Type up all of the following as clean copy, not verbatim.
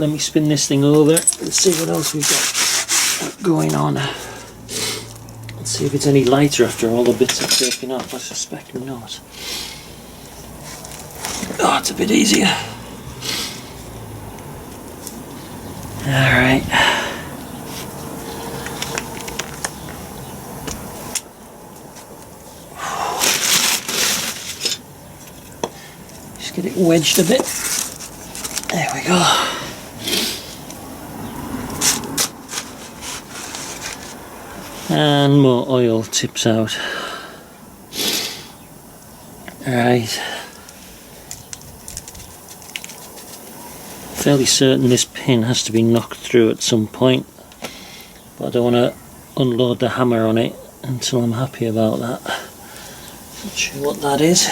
Let me spin this thing over and see what else we've got going on. Let's see if it's any lighter after all the bits are taken off. I suspect not. Oh, it's a bit easier. Alright. Just get it wedged a bit. There we go. And more oil tips out. Alright. Fairly certain this pin has to be knocked through at some point, but I don't want to unload the hammer on it until I'm happy about that. Not sure what that is.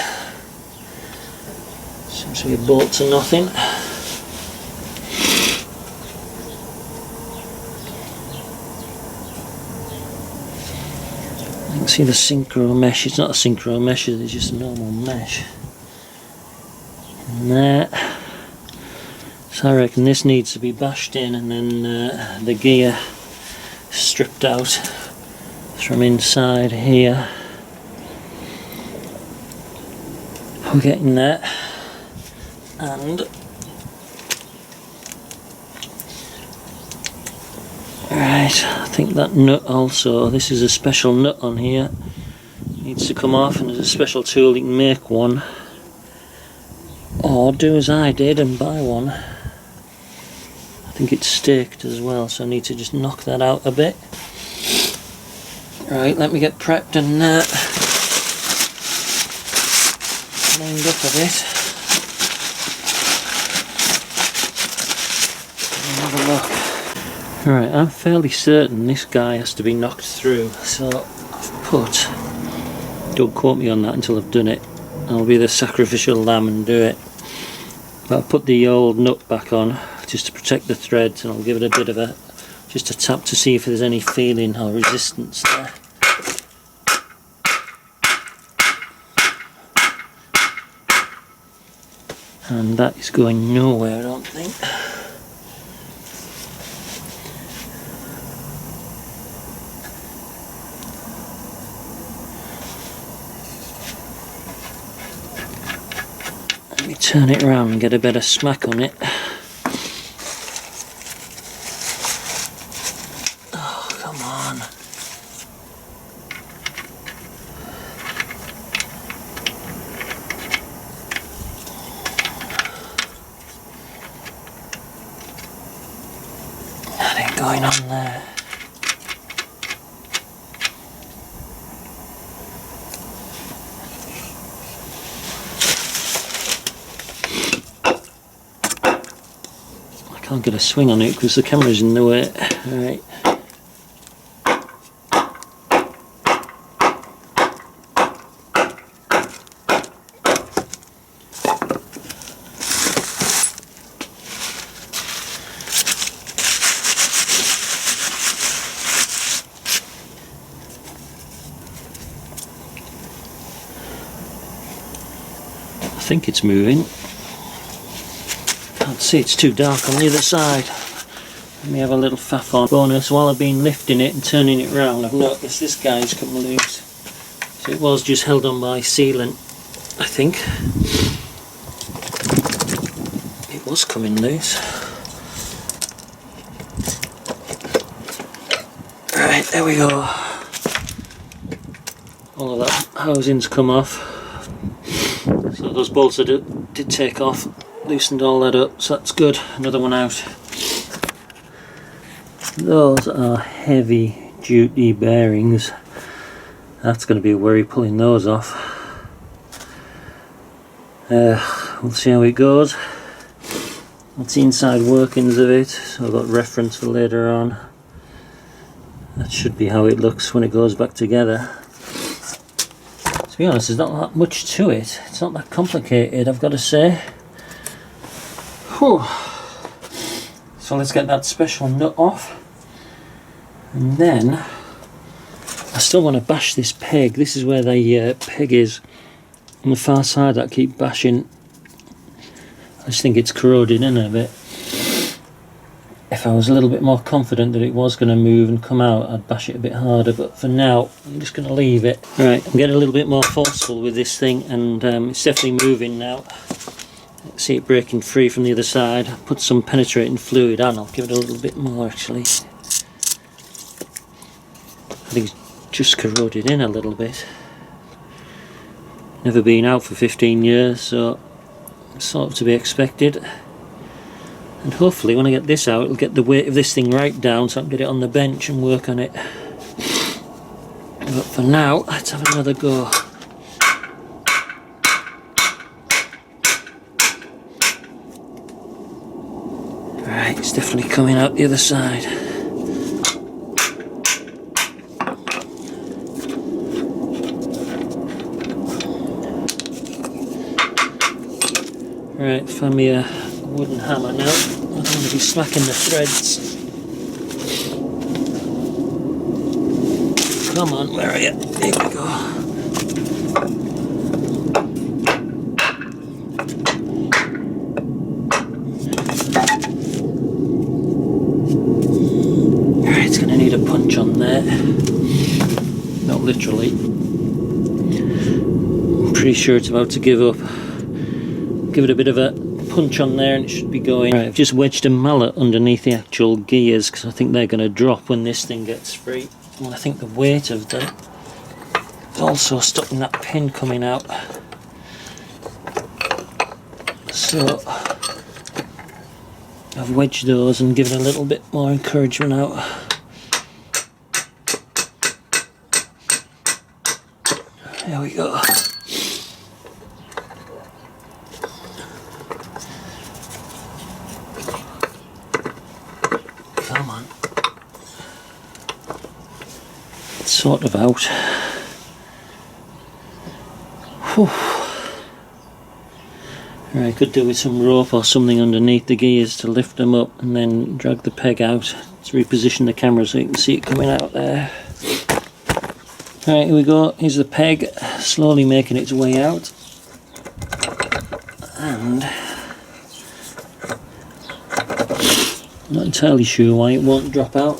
Seems to be a bolt to nothing. You can see the synchro mesh. It's not a synchro mesh, it's just a normal mesh. And there. So I reckon this needs to be bashed in and then the gear stripped out from inside here. We're getting there. And right, I think that nut also, this is a special nut on here, needs to come off, and there's a special tool you can make one, or do as I did and buy one. I think it's staked as well, so I need to just knock that out a bit. Right, let me get prepped and lined up a bit. Have a look. Right, I'm fairly certain this guy has to be knocked through, so I've put, don't quote me on that until I've done it, I'll be the sacrificial lamb and do it, but I'll put the old nut back on just to protect the threads, and I'll give it a bit of a, just a tap to see if there's any feeling or resistance there. And that is going nowhere, I don't think. Let me turn it around and get a better smack on it. Oh, come on. That ain't going on there. I can't get a swing on it because the camera's in the way. Alright. I think it's moving. Can't see, it's too dark on the other side. Let me have a little faff on. Bonus, while I've been lifting it and turning it round, I've noticed this guy's come loose. So it was just held on by sealant, I think. It was coming loose. Right, there we go. All of that housing's come off. So those bolts I did take off, loosened all that up, so that's good. Another one out. Those are heavy duty bearings. That's going to be a worry pulling those off. We'll see how it goes. That's the inside workings of it, so I've got reference for later on. That should be how it looks when it goes back together. To be honest, there's not that much to it. It's not that complicated, I've got to say. Whew. So let's get that special nut off. And then, I still want to bash this peg. This is where the peg is on the far side that I keep bashing. I just think it's corroded in a bit. if I was a little bit more confident that it was going to move and come out, I'd bash it a bit harder, but for now I'm just going to leave it. Right, I'm getting a little bit more forceful with this thing, and it's definitely moving now. See it breaking free from the other side. I'll put some penetrating fluid on. I'll give it a little bit more actually. I think it's just corroded in a little bit. Never been out for 15 years, so it's sort of to be expected. And hopefully when I get this out, it'll get the weight of this thing right down so I can get it on the bench and work on it. But for now, let's have another go. Right, it's definitely coming out the other side. Right, found me a wooden hammer now. I don't want to be smacking the threads. Come on, where are you? Here we go. Right, it's going to need a punch on there. Not literally. I'm pretty sure it's about to give up. Give it a bit of a punch on there and it should be going. Right, I've just wedged a mallet underneath the actual gears because I think they're going to drop when this thing gets free. And I think the weight of them is also stopping that pin coming out. So I've wedged those and given a little bit more encouragement out. There we go. Come on. It's sort of out. Whew. Right, could do with some rope or something underneath the gears to lift them up and then drag the peg out. Let's reposition the camera so you can see it coming out there. Right, here we go. Here's the peg, slowly making its way out. And I'm not entirely sure why it won't drop out.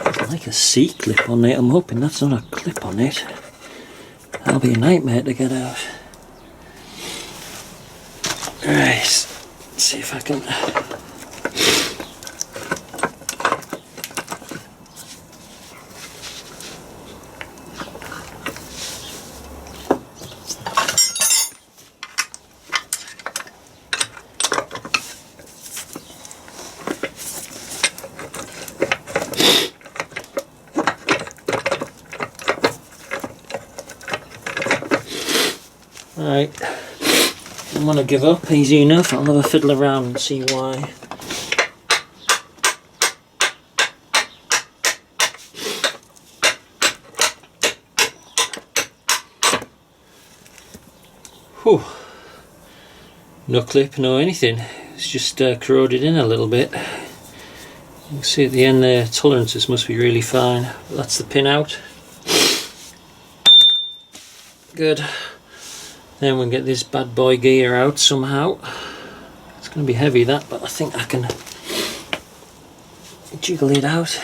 There's like a C-clip on it. I'm hoping that's not a clip on it. That'll be a nightmare to get out. Right, let's see if I can. Right, I'm gonna give up, easy enough. I'll have a fiddle around and see why. Whew. No clip, no anything. It's just corroded in a little bit. You can see at the end there, tolerances must be really fine. That's the pin out. Good. Then we'll get this bad boy gear out somehow. It's going to be heavy that, but I think I can jiggle it out.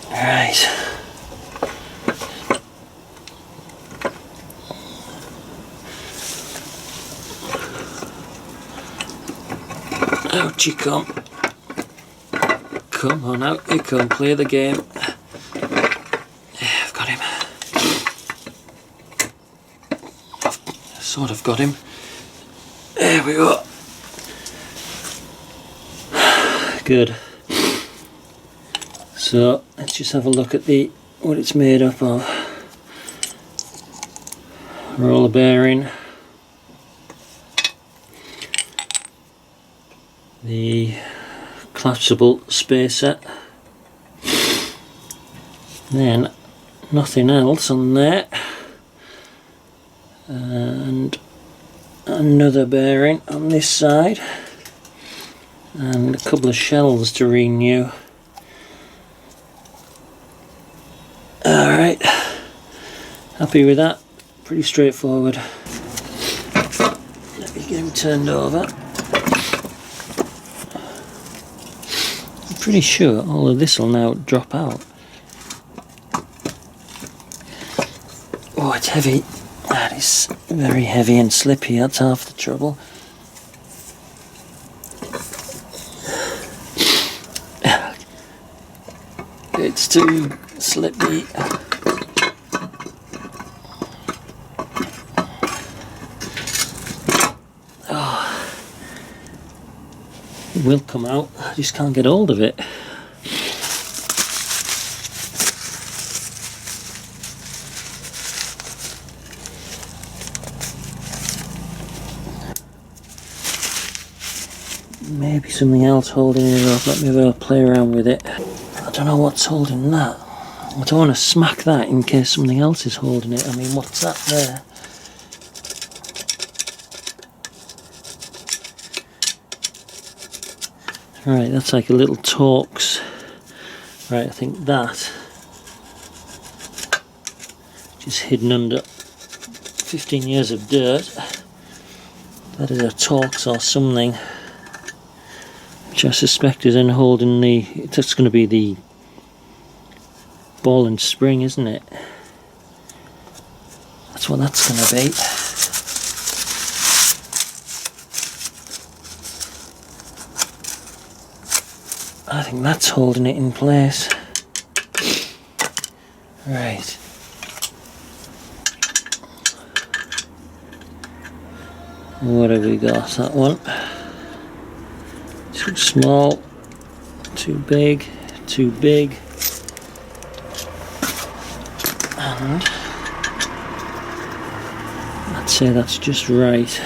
Right. Out you come. Come on, out you come, play the game. Yeah, I've got him. I've sort of got him. There we go. Good. So let's just have a look at what it's made up of. Roller bearing. The collapsible spacer, then nothing else on there, and another bearing on this side, and a couple of shells to renew. Alright, happy with that, pretty straightforward. Let me get him turned over. I'm pretty sure all of this will now drop out. Oh, it's heavy. That is very heavy and slippy, that's half the trouble. It's too slippy. Oh, it will come out, I just can't get hold of it. Maybe something else holding it up. Let me have a play around with it. I don't know what's holding that. I don't want to smack that in case something else is holding it. I mean, what's that there? Right, that's like a little Torx. Right, I think that just hidden under 15 years of dirt. That is a Torx or something, which I suspect is in holding the, that's going to be the ball and spring, isn't it? That's what that's going to be. I think that's holding it in place. Right. What have we got? That one. Too small, too big, and I'd say that's just right.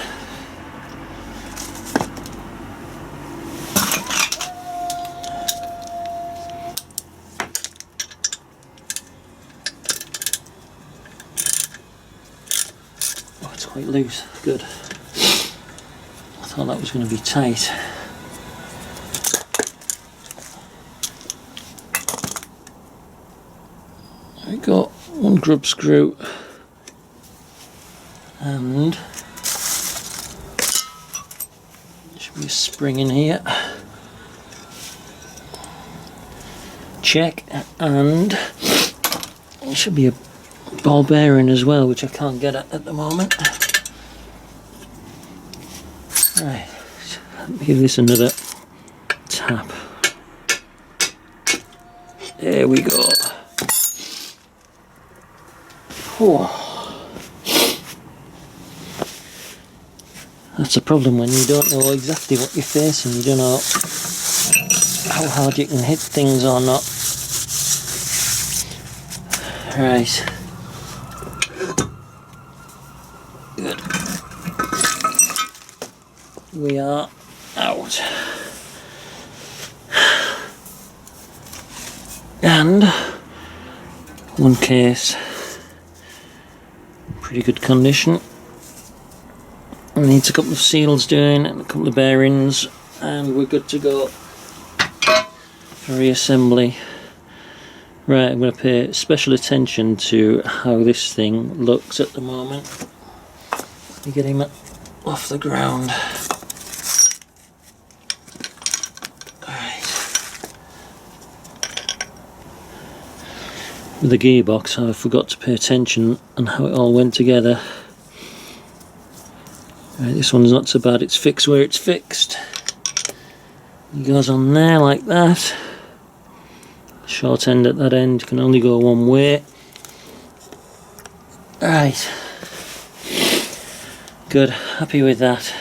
Oh, it's quite loose, good. I thought that was going to be tight. We got one grub screw and there should be a spring in here. Check, and there should be a ball bearing as well, which I can't get at the moment. Right, let me give this another tap. There we go. Oh. That's a problem when you don't know exactly what you're facing. You don't know how hard you can hit things or not. Right. Good. We are out. And one case, pretty good condition. Needs a couple of seals doing and a couple of bearings, and we're good to go for reassembly. Right, I'm going to pay special attention to how this thing looks at the moment. Let me get him off the ground. With the gearbox, I forgot to pay attention on how it all went together. Right, this one's not so bad, it's fixed where it's fixed. It goes on there like that. Short end at that end can only go one way. Right. Good, happy with that.